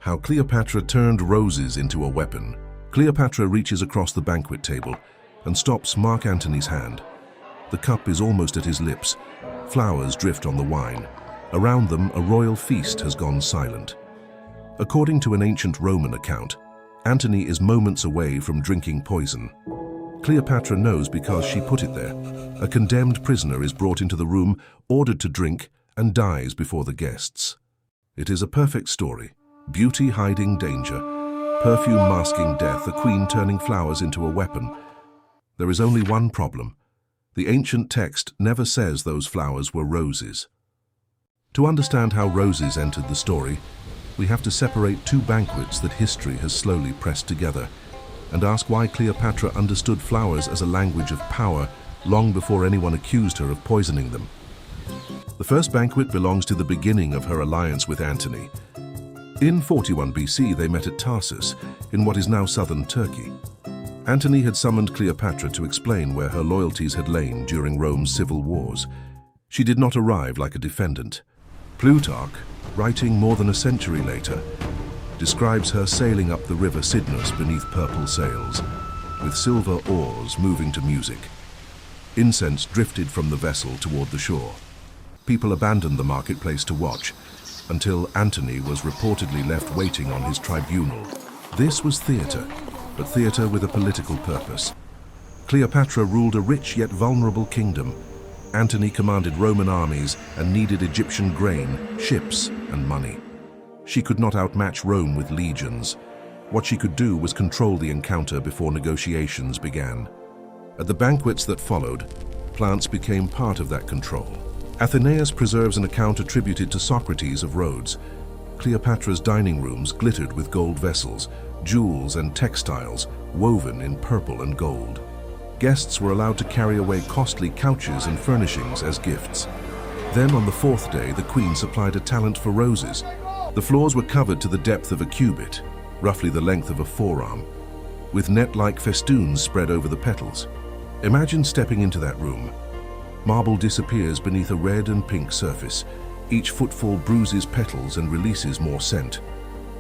How Cleopatra turned roses into a weapon. Cleopatra reaches across the banquet table and stops Mark Antony's hand. The cup is almost at his lips. Flowers drift on the wine. Around them, a royal feast has gone silent. According to an ancient Roman account, Antony is moments away from drinking poison. Cleopatra knows because she put it there. A condemned prisoner is brought into the room, ordered to drink, and dies before the guests. It is a perfect story. Beauty hiding danger, perfume masking death, a queen turning flowers into a weapon. There is only one problem. The ancient text never says those flowers were roses. To understand how roses entered the story, we have to separate two banquets that history has slowly pressed together and ask why Cleopatra understood flowers as a language of power long before anyone accused her of poisoning them. The first banquet belongs to the beginning of her alliance with Antony. In 41 BC, they met at Tarsus, in what is now southern Turkey. Antony had summoned Cleopatra to explain where her loyalties had lain during Rome's civil wars. She did not arrive like a defendant. Plutarch, writing more than a century later, describes her sailing up the river Cydnus beneath purple sails, with silver oars moving to music. Incense drifted from the vessel toward the shore. People abandoned the marketplace to watch, until Antony was reportedly left waiting on his tribunal. This was theatre, but theatre with a political purpose. Cleopatra ruled a rich yet vulnerable kingdom. Antony commanded Roman armies and needed Egyptian grain, ships, and money. She could not outmatch Rome with legions. What she could do was control the encounter before negotiations began. At the banquets that followed, plants became part of that control. Athenaeus preserves an account attributed to Socrates of Rhodes. Cleopatra's dining rooms glittered with gold vessels, jewels and textiles woven in purple and gold. Guests were allowed to carry away costly couches and furnishings as gifts. Then on the fourth day, the queen supplied a talent for roses. The floors were covered to the depth of a cubit, roughly the length of a forearm, with net-like festoons spread over the petals. Imagine stepping into that room. Marble disappears beneath a red and pink surface. Each footfall bruises petals and releases more scent.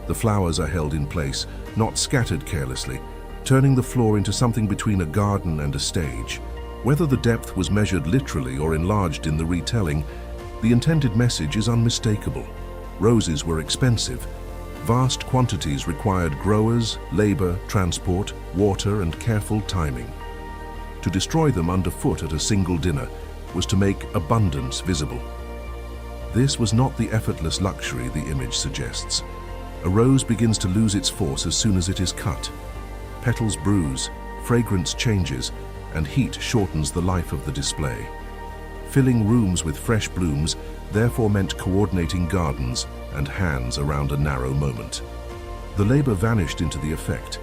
The flowers are held in place, not scattered carelessly, turning the floor into something between a garden and a stage. Whether the depth was measured literally or enlarged in the retelling, the intended message is unmistakable. Roses were expensive. Vast quantities required growers, labor, transport, water, and careful timing. To destroy them underfoot at a single dinner was to make abundance visible. This was not the effortless luxury the image suggests. A rose begins to lose its force as soon as it is cut. Petals bruise, fragrance changes, and heat shortens the life of the display. Filling rooms with fresh blooms therefore meant coordinating gardens and hands around a narrow moment. The labor vanished into the effect.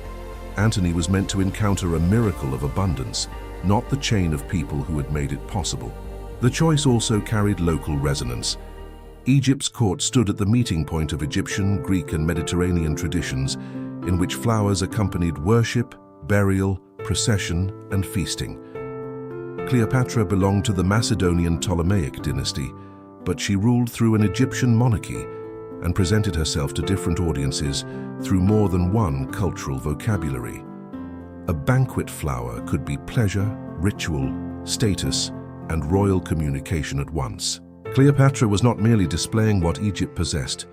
Antony was meant to encounter a miracle of abundance, not the chain of people who had made it possible. The choice also carried local resonance. Egypt's court stood at the meeting point of Egyptian, Greek, and Mediterranean traditions, in which flowers accompanied worship, burial, procession, and feasting. Cleopatra belonged to the Macedonian Ptolemaic dynasty, but she ruled through an Egyptian monarchy and presented herself to different audiences through more than one cultural vocabulary. A banquet flower could be pleasure, ritual, status, and royal communication at once. Cleopatra was not merely displaying what Egypt possessed,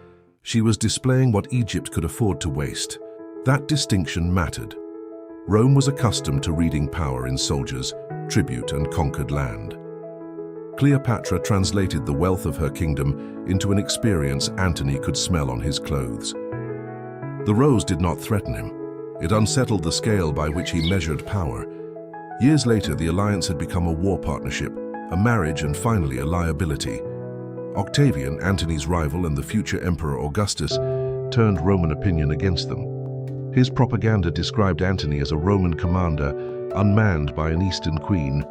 she was displaying what Egypt could afford to waste. That distinction mattered. Rome was accustomed to reading power in soldiers, tribute, and conquered land. Cleopatra translated the wealth of her kingdom into an experience Antony could smell on his clothes. The rose did not threaten him. It unsettled the scale by which he measured power. Years later, the alliance had become a war partnership, a marriage, and finally a liability. Octavian, Antony's rival and the future Emperor Augustus, turned Roman opinion against them. His propaganda described Antony as a Roman commander, unmanned by an Eastern queen,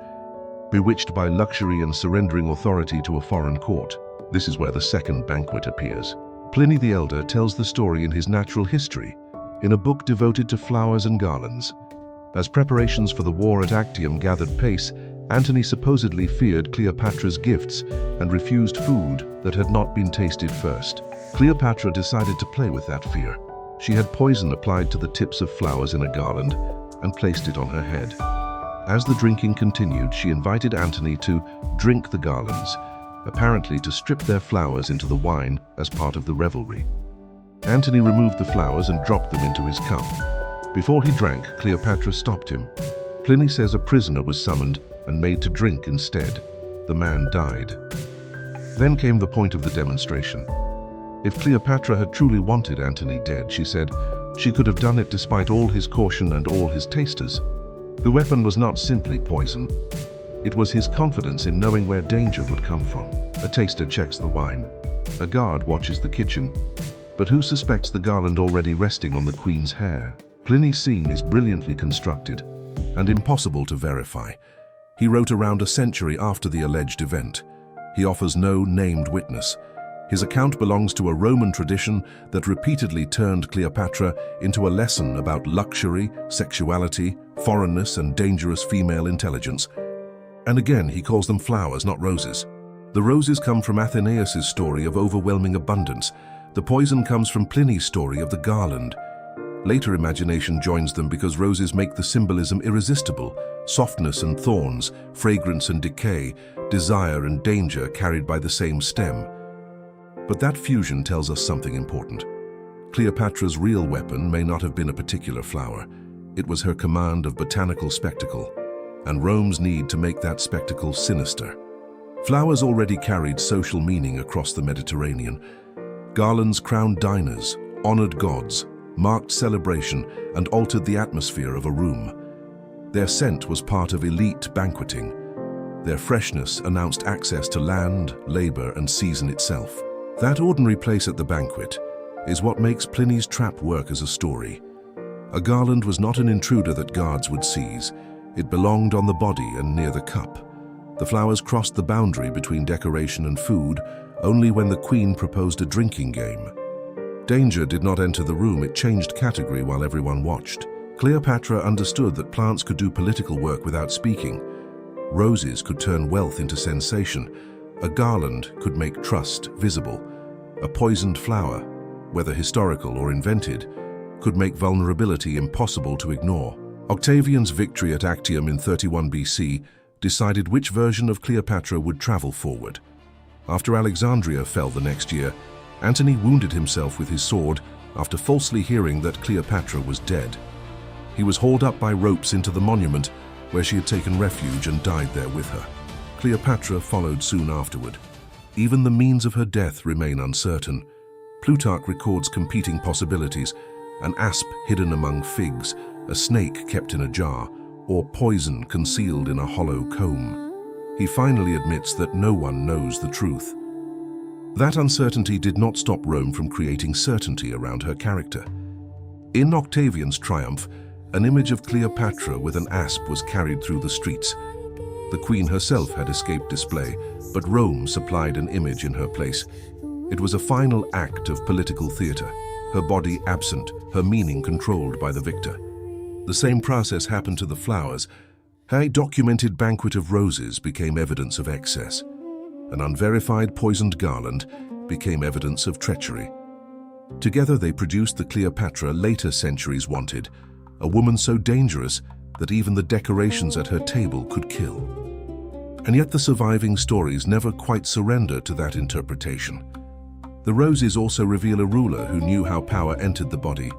bewitched by luxury and surrendering authority to a foreign court. This is where the second banquet appears. Pliny the Elder tells the story in his Natural History, in a book devoted to flowers and garlands. As preparations for the war at Actium gathered pace, Antony supposedly feared Cleopatra's gifts and refused food that had not been tasted first. Cleopatra decided to play with that fear. She had poison applied to the tips of flowers in a garland and placed it on her head. As the drinking continued, she invited Antony to drink the garlands, apparently to strip their flowers into the wine as part of the revelry. Antony removed the flowers and dropped them into his cup. Before he drank, Cleopatra stopped him. Pliny says a prisoner was summoned and made to drink instead. The man died. Then came the point of the demonstration. If Cleopatra had truly wanted Antony dead, she said, she could have done it despite all his caution and all his tasters. The weapon was not simply poison. It was his confidence in knowing where danger would come from. A taster checks the wine. A guard watches the kitchen. But who suspects the garland already resting on the queen's hair? Pliny's scene is brilliantly constructed and impossible to verify. He wrote around a century after the alleged event. He offers no named witness. His account belongs to a Roman tradition that repeatedly turned Cleopatra into a lesson about luxury, sexuality, foreignness, and dangerous female intelligence. And again, he calls them flowers, not roses. The roses come from Athenaeus' story of overwhelming abundance. The poison comes from Pliny's story of the garland. Later imagination joins them because roses make the symbolism irresistible: softness and thorns, fragrance and decay, desire and danger carried by the same stem. But that fusion tells us something important. Cleopatra's real weapon may not have been a particular flower. It was her command of botanical spectacle, and Rome's need to make that spectacle sinister. Flowers already carried social meaning across the Mediterranean. Garlands crowned diners, honored gods, marked celebration, and altered the atmosphere of a room. Their scent was part of elite banqueting. Their freshness announced access to land, labor, and season itself. That ordinary place at the banquet is what makes Pliny's trap work as a story. A garland was not an intruder that guards would seize. It belonged on the body and near the cup. The flowers crossed the boundary between decoration and food only when the queen proposed a drinking game. Danger did not enter the room, it changed category while everyone watched. Cleopatra understood that plants could do political work without speaking. Roses could turn wealth into sensation. A garland could make trust visible. A poisoned flower, whether historical or invented, could make vulnerability impossible to ignore. Octavian's victory at Actium in 31 BC decided which version of Cleopatra would travel forward. After Alexandria fell the next year, Antony wounded himself with his sword after falsely hearing that Cleopatra was dead. He was hauled up by ropes into the monument where she had taken refuge and died there with her. Cleopatra followed soon afterward. Even the means of her death remain uncertain. Plutarch records competing possibilities: an asp hidden among figs, a snake kept in a jar, or poison concealed in a hollow comb. He finally admits that no one knows the truth. That uncertainty did not stop Rome from creating certainty around her character. In Octavian's triumph, an image of Cleopatra with an asp was carried through the streets. The queen herself had escaped display, but Rome supplied an image in her place. It was a final act of political theater, her body absent, her meaning controlled by the victor. The same process happened to the flowers. A documented banquet of roses became evidence of excess. An unverified poisoned garland became evidence of treachery. Together they produced the Cleopatra later centuries wanted, a woman so dangerous that even the decorations at her table could kill. And yet the surviving stories never quite surrender to that interpretation. The roses also reveal a ruler who knew how power entered the body,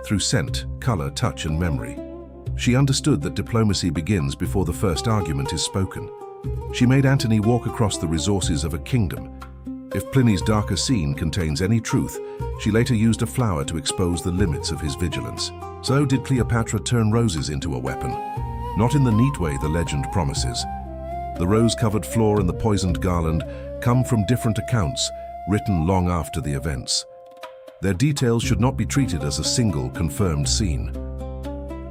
through scent, color, touch, and memory. She understood that diplomacy begins before the first argument is spoken. She made Antony walk across the resources of a kingdom. If Pliny's darker scene contains any truth, she later used a flower to expose the limits of his vigilance. So did Cleopatra turn roses into a weapon? Not in the neat way the legend promises. The rose-covered floor and the poisoned garland come from different accounts, written long after the events. Their details should not be treated as a single confirmed scene.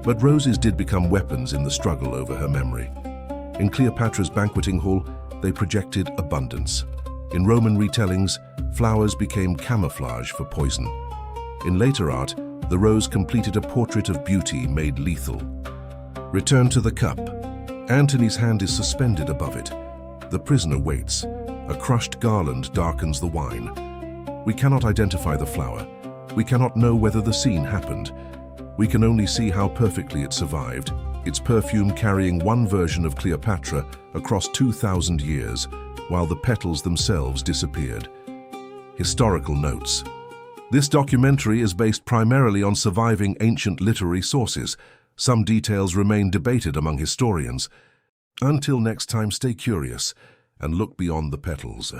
But roses did become weapons in the struggle over her memory. In Cleopatra's banqueting hall, they projected abundance. In Roman retellings, flowers became camouflage for poison. In later art, the rose completed a portrait of beauty made lethal. Return to the cup. Antony's hand is suspended above it. The prisoner waits. A crushed garland darkens the wine. We cannot identify the flower. We cannot know whether the scene happened. We can only see how perfectly it survived, its perfume carrying one version of Cleopatra across 2,000 years, while the petals themselves disappeared. Historical notes. This documentary is based primarily on surviving ancient literary sources. Some details remain debated among historians. Until next time, stay curious and look beyond the petals.